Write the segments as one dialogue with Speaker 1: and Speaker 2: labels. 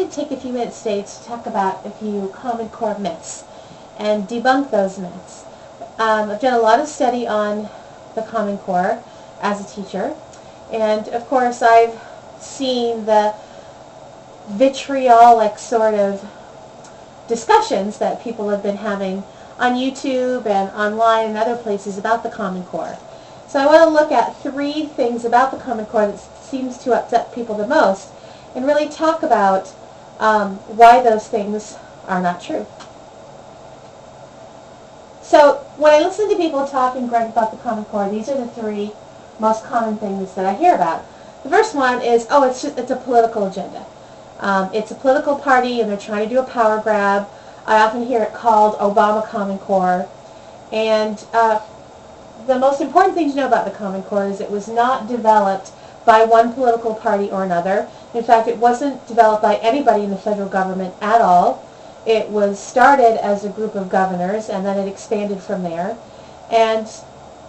Speaker 1: to take a few minutes today to talk about a few Common Core myths and debunk those myths. I've done a lot of study on the Common Core as a teacher, and of course I've seen the vitriolic sort of discussions that people have been having on YouTube and online and other places about the Common Core. So I want to look at 3 things about the Common Core that seems to upset people the most and really talk about why those things are not true. So when I listen to people talking about the Common Core, these are the 3 most common things that I hear about. The first one is, it's a political agenda. It's a political party and they're trying to do a power grab. I often hear it called Obama Common Core. And the most important thing to know about the Common Core is it was not developed by one political party or another. In fact, it wasn't developed by anybody in the federal government at all. It was started as a group of governors, and then it expanded from there. And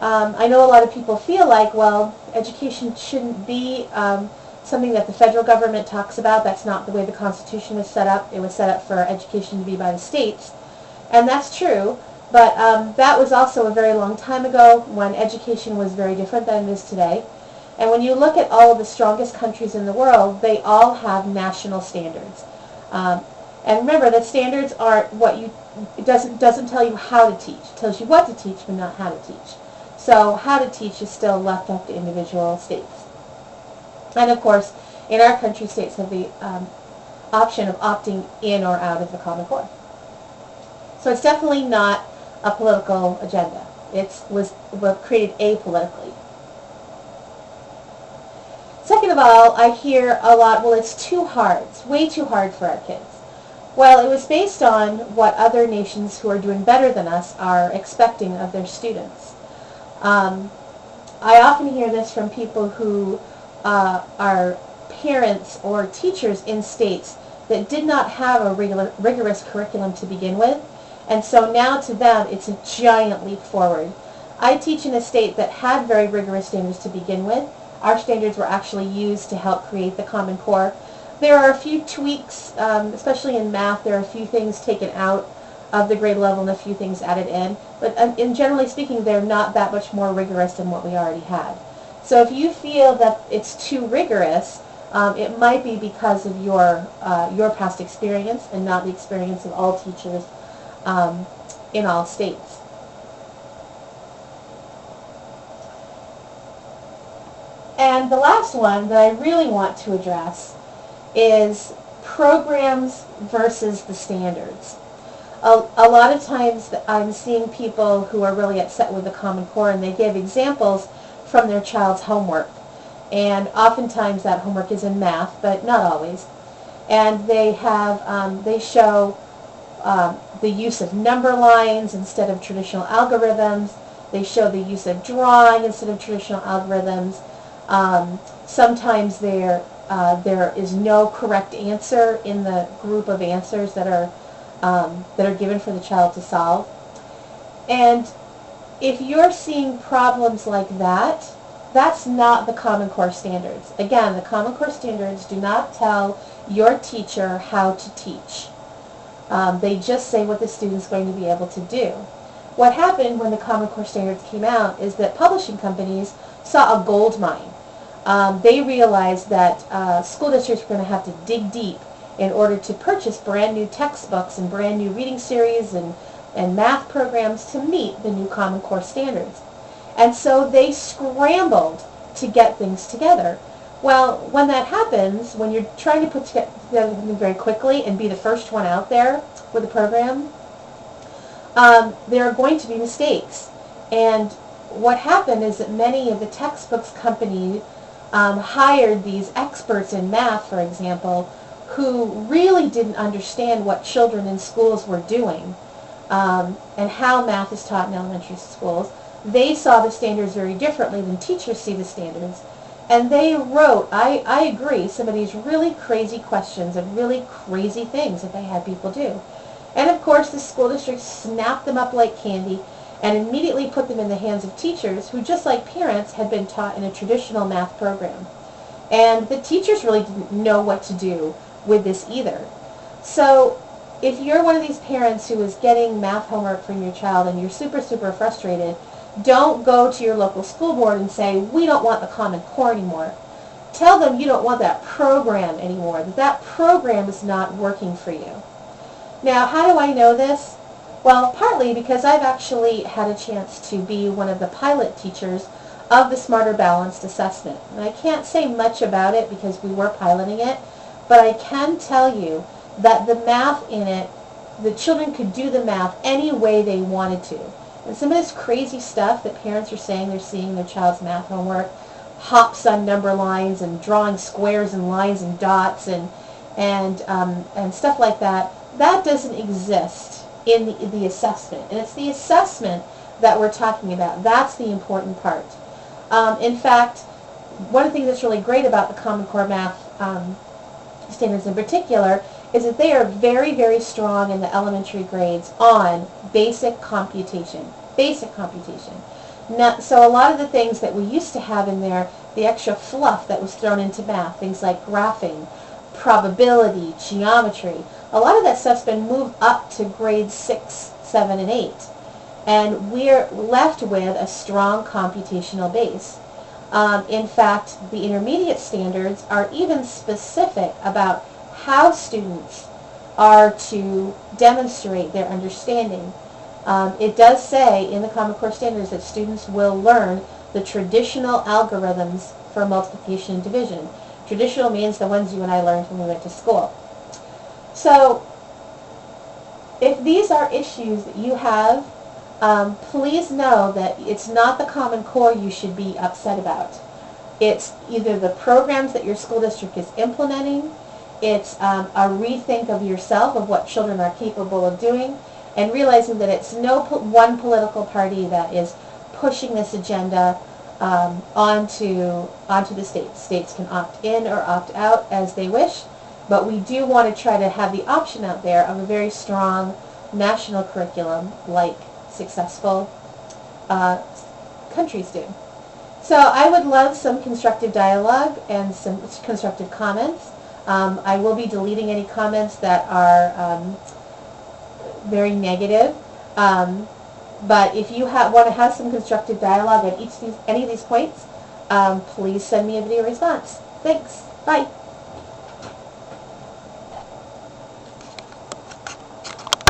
Speaker 1: I know a lot of people feel like, well, education shouldn't be something that the federal government talks about. That's not the way the Constitution was set up. It was set up for education to be by the states. And that's true, but that was also a very long time ago when education was very different than it is today. And when you look at all of the strongest countries in the world, they all have national standards. And remember that standards aren't it doesn't tell you how to teach. It tells you what to teach, but not how to teach. So how to teach is still left up to individual states. And of course, in our country, states have the option of opting in or out of the Common Core. So it's definitely not a political agenda. It was created apolitically. Second of all, I hear a lot, well, it's too hard. It's way too hard for our kids. Well, it was based on what other nations who are doing better than us are expecting of their students. I often hear this from people who are parents or teachers in states that did not have a rigorous curriculum to begin with, and so now to them it's a giant leap forward. I teach in a state that had very rigorous standards to begin with. Our standards were actually used to help create the Common Core. There are a few tweaks, especially in math. There are a few things taken out of the grade level and a few things added in. But in generally speaking, they're not that much more rigorous than what we already had. So if you feel that it's too rigorous, it might be because of your past experience and not the experience of all teachers in all states. And the last one that I really want to address is programs versus the standards. A lot of times I'm seeing people who are really upset with the Common Core, and they give examples from their child's homework. And oftentimes that homework is in math, but not always. And they show the use of number lines instead of traditional algorithms. They show the use of drawing instead of traditional algorithms. Sometimes there is no correct answer in the group of answers that are given for the child to solve. And if you're seeing problems like that, that's not the Common Core standards. Again, the Common Core standards do not tell your teacher how to teach. They just say what the student's going to be able to do. What happened when the Common Core standards came out is that publishing companies saw a gold mine. They realized that school districts were going to have to dig deep in order to purchase brand new textbooks and brand new reading series and math programs to meet the new Common Core standards. And so they scrambled to get things together. Well, when that happens, when you're trying to put together something very quickly and be the first one out there with a program, there are going to be mistakes. And what happened is that many of the textbooks companies hired these experts in math, for example, who really didn't understand what children in schools were doing and how math is taught in elementary schools. They saw the standards very differently than teachers see the standards. And they wrote, I agree, some of these really crazy questions and really crazy things that they had people do. And of course, the school district snapped them up like candy and immediately put them in the hands of teachers who, just like parents, had been taught in a traditional math program. And the teachers really didn't know what to do with this either. So if you're one of these parents who is getting math homework from your child and you're super, super frustrated, don't go to your local school board and say, we don't want the Common Core anymore. Tell them you don't want that program anymore, that that program is not working for you. Now, how do I know this? Well, partly because I've actually had a chance to be one of the pilot teachers of the Smarter Balanced Assessment. And I can't say much about it because we were piloting it, but I can tell you that the math in it, the children could do the math any way they wanted to. And some of this crazy stuff that parents are saying they're seeing their child's math homework, hops on number lines and drawing squares and lines and dots and stuff like that, that doesn't exist in the assessment. And it's the assessment that we're talking about. That's the important part. In fact, one of the things that's really great about the Common Core math standards in particular is that they are very, very strong in the elementary grades on basic computation. Basic computation. Now, so a lot of the things that we used to have in there, the extra fluff that was thrown into math, things like graphing, probability, geometry, a lot of that stuff's been moved up to grades 6, 7, and 8. And we're left with a strong computational base. In fact, the intermediate standards are even specific about how students are to demonstrate their understanding. It does say in the Common Core standards that students will learn the traditional algorithms for multiplication and division. Traditional means the ones you and I learned when we went to school. So if these are issues that you have, please know that it's not the Common Core you should be upset about. It's either the programs that your school district is implementing, it's a rethink of yourself of what children are capable of doing, and realizing that it's no one political party that is pushing this agenda onto the states. States can opt in or opt out as they wish, but we do want to try to have the option out there of a very strong national curriculum like successful countries do. So I would love some constructive dialogue and some constructive comments. I will be deleting any comments that are very negative. But if you want to have some constructive dialogue at any of these points, please send me a video response. Thanks. Bye.